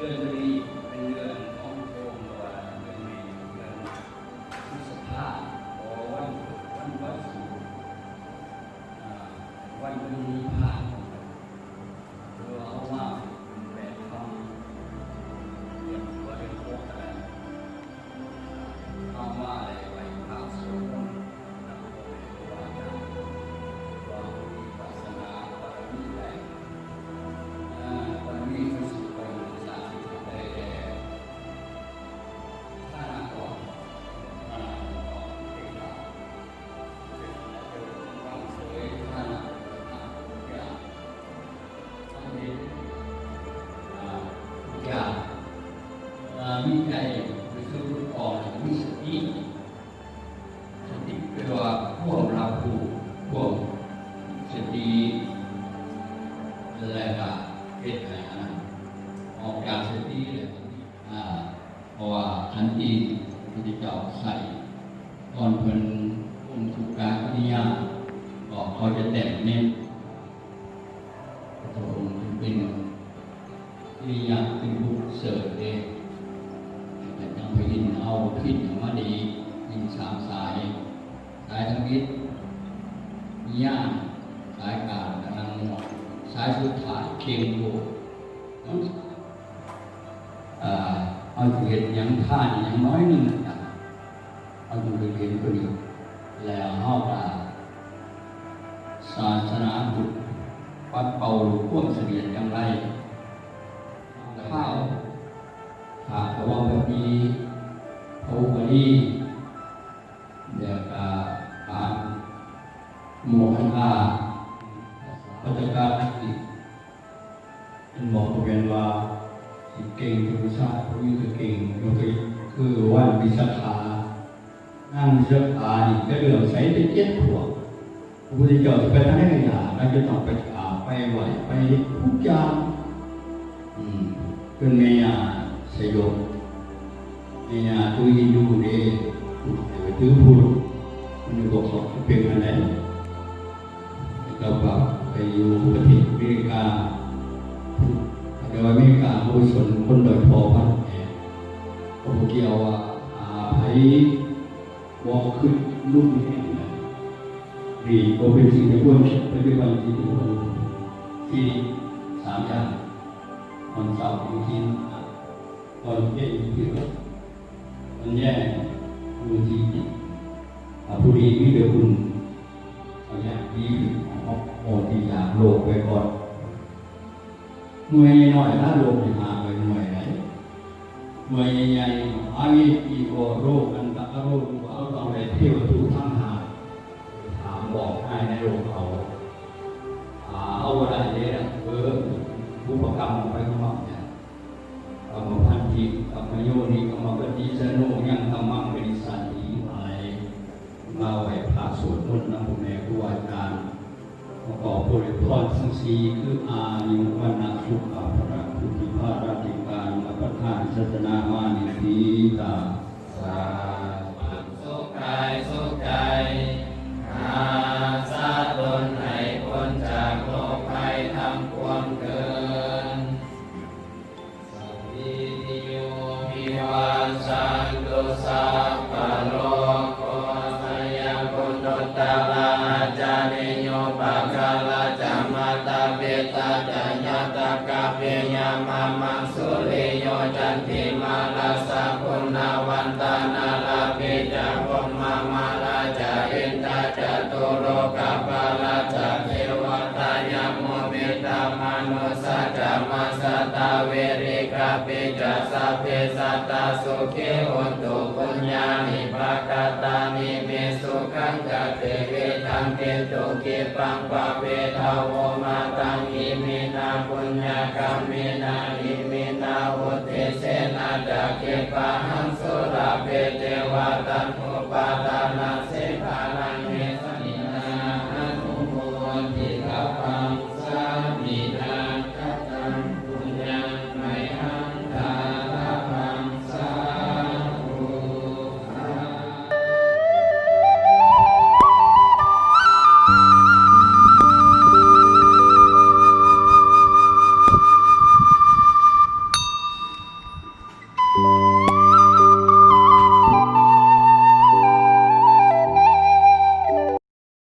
อนนี้เป็นเดือนของโยมว่าเป็นเดือนพฤษภาคมวันศุกร์วันนี้ผ่านเราเอามาแบบทำเรียนว่าเรียนโค้ดอะไรเอามาอะไรไปภาคสวดมนต์นักโบราณว่ามีศาสนาบารมีแรงบารมีคือสุขเป็นศาสนาได้แก่ท่านก่อนเด็กเราความสวยท่านทุกอย่างต้องเห็นทุกอย่างมีใจคือรู้ก่อนมีสติสติเป็นว่าพวกเราผู้พวกสติอะไรก็เป็นอะไรนะออกจากสติเลยเพราะว่าทันทีที่เจ้าใส่ก่อนเพิ่นองค์สุการปฏิญาณบอกเขาจะแต่งเน้นพระองค์เป็นปฏิญาณเป็นผู้เสริฐเองแต่ยังไปยินเอาพิษมาดียินสามสายทั้งวิทย์ญาณสายการกำลังสายสุดท้ายเคียงอยู่เอาอยู่เห็นยังท่านยังน้อยหนึ่งนะเอาอยู่เห็นคนเดียวแล้วเข้ามาศาสนาบุตรวัดเป่าพ่วงเสด็จอย่างไรข้าวขาดว่าแบบนี้โอ้วันนี้เดี๋ยวการโมหะปัจจัยอีกเป็นบอกเป็นว่าเก่งคือวิชาผู้ยิ่งเก่งคือวันวิชาขานั่งวิชาขานี่ก็เรื่องใช้ไปเจ็ดขวบพระพุทธเจ้าจะไปให้หยาเราจะต้องไปอาไปไหวไปทุกอย่างเป็นเมียสยบเมียตัวยินดูเด้ไปถือพูดมันอยู่กับเขาเป็นอะไรก็แบบไปอยู่ประเทศอเมริกาแต่ว่าอเมริกาผู้ชนคนโดยพอพันแห่พวกเกี่ยวว่าไผ่วอขึ้นลูกนี้ดีก็เป็นสิ่งที่ควรปฏิบัติที่ทุกคนที่สามอย่างมันเศร้าอยู่ที่ตอนเย็นอยู่ที่รถมันแย่อยู่ที่ผู้ดีวิเดียคุณเอาอย่างนี้โอที่อยากโลกไปก่อนหน่วยน้อยถ้าโลกจะหาไปหน่วยไหนหน่วยใหญ่ๆอาวิอีโอโรคอันตะโรคเอาต้องไปเที่ยวทุกทั้งหาถามบอกให้ในโลกเขาเอาอะไรเนี่ยผู้ประกรรมไปก็มาเนี่ยกรรมพันธิกรรมโยนิกรรมปฏิสนุยังธรรมังเป็นสันติหมายมาไว้พระสวดมนต์นำผู้แม่ครูอาจารย์ประกอบผลพรทั้งสี่คืออายุวันนาสุขภระพุทธิภาราติการและประธานศาสนามานิสีตาสาสุขกายสุขใจสาตนให้พ้นจากโรคภัยทั้งปวงเกินสัพพิติโยวิวัชชันตุสัพพะโลกโคสยปุตตะลาจาริโยปะกาลาจามาตาเปตาจายาตากาเปยามามังสุริโยจันติมาลาสะพุณาวันตานาลาภิจาพมมาลาจาอินทาจตุโลกาปาลาจาเทวตายาโมเมตามนุสัจจามาสตาเวริกาปิจัสสะเพสัตตาสุขิโหตุปุญญานิภากตานิเมสุขังกัตเตเวทังเกตุกิปังปะเวทาวมาตังอิมินาปุญญาก